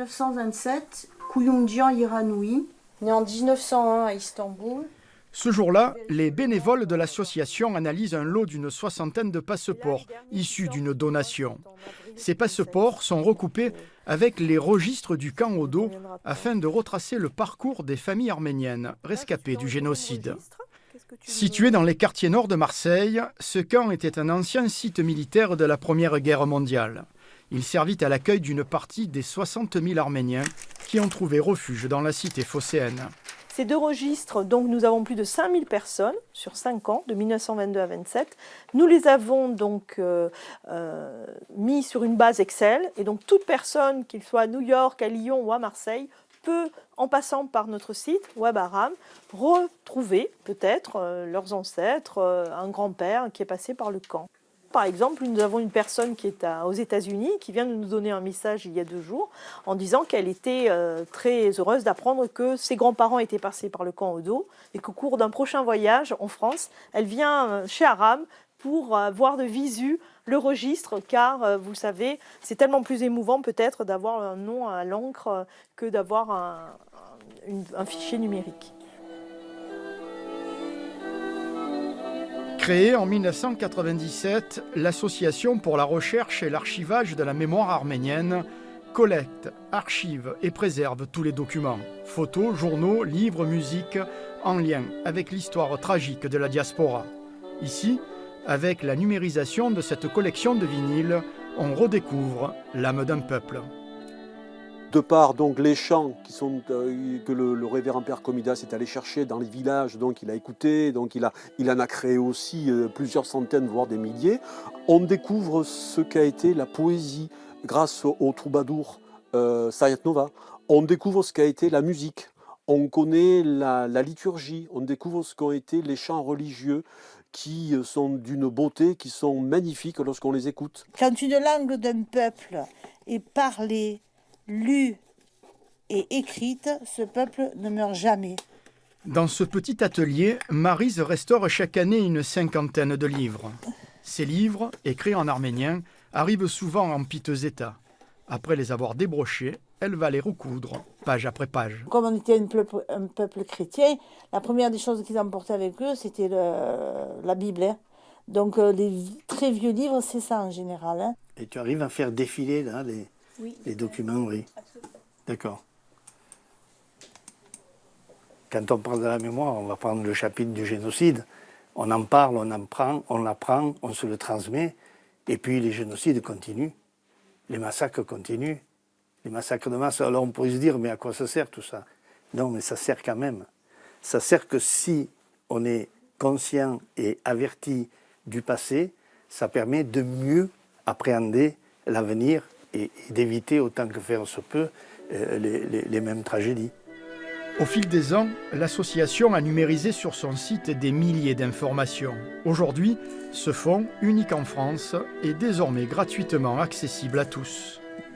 1927, Kuyumjian Iranoui, né en 1901 à Istanbul. Ce jour-là, les bénévoles de l'association analysent un lot d'une soixantaine de passeports issus d'une donation. Ces passeports sont recoupés avec les registres du camp Odo afin de retracer le parcours des familles arméniennes rescapées du génocide. Situé dans les quartiers nord de Marseille, ce camp était un ancien site militaire de la Première Guerre mondiale. Il servit à l'accueil d'une partie des 60 000 Arméniens qui ont trouvé refuge dans la cité phocéenne. Ces deux registres, donc nous avons plus de 5000 personnes sur 5 ans, de 1922 à 27. Nous les avons donc mis sur une base Excel. Et donc toute personne, qu'il soit à New York, à Lyon ou à Marseille, peut, en passant par notre site Wabaram, retrouver peut-être leurs ancêtres, un grand-père qui est passé par le camp. Par exemple, nous avons une personne qui est aux États-Unis qui vient de nous donner un message il y a 2 jours en disant qu'elle était très heureuse d'apprendre que ses grands-parents étaient passés par le camp Odo et qu'au cours d'un prochain voyage en France, elle vient chez Aram pour voir de visu le registre, car vous le savez, c'est tellement plus émouvant peut-être d'avoir un nom à l'encre que d'avoir un fichier numérique. Créée en 1997, l'Association pour la recherche et l'archivage de la mémoire arménienne collecte, archive et préserve tous les documents, photos, journaux, livres, musique, en lien avec l'histoire tragique de la diaspora. Ici, avec la numérisation de cette collection de vinyles, on redécouvre l'âme d'un peuple. De par donc les chants que le révérend Père Komidas est allé chercher dans les villages, donc il a écouté, donc il en a créé aussi plusieurs centaines, voire des milliers, on découvre ce qu'a été la poésie grâce au troubadour Sayat Nova. On découvre ce qu'a été la musique, on connaît la liturgie, on découvre ce qu'ont été les chants religieux qui sont d'une beauté, qui sont magnifiques lorsqu'on les écoute. Quand une langue d'un peuple est parlée, lue et écrite, ce peuple ne meurt jamais. Dans ce petit atelier, Maryse restaure chaque année une 50aine de livres. Ces livres, écrits en arménien, arrivent souvent en piteux état. Après les avoir débrochés, elle va les recoudre, page après page. Comme on était un peuple chrétien, la première des choses qu'ils emportaient avec eux, c'était la Bible. Hein. Donc les très vieux livres, c'est ça en général. Hein. Et tu arrives à faire défiler là les documents, oui. D'accord. Quand on parle de la mémoire, on va prendre le chapitre du génocide. On en parle, on l'apprend, on se le transmet. Et puis les génocides continuent. Les massacres continuent. Les massacres de masse. Alors on pourrait se dire, mais à quoi ça sert tout ça? Non, mais ça sert quand même. Ça sert que si on est conscient et averti du passé, ça permet de mieux appréhender l'avenir et d'éviter autant que faire se peut les mêmes tragédies. Au fil des ans, l'association a numérisé sur son site des milliers d'informations. Aujourd'hui, ce fonds, unique en France, est désormais gratuitement accessible à tous.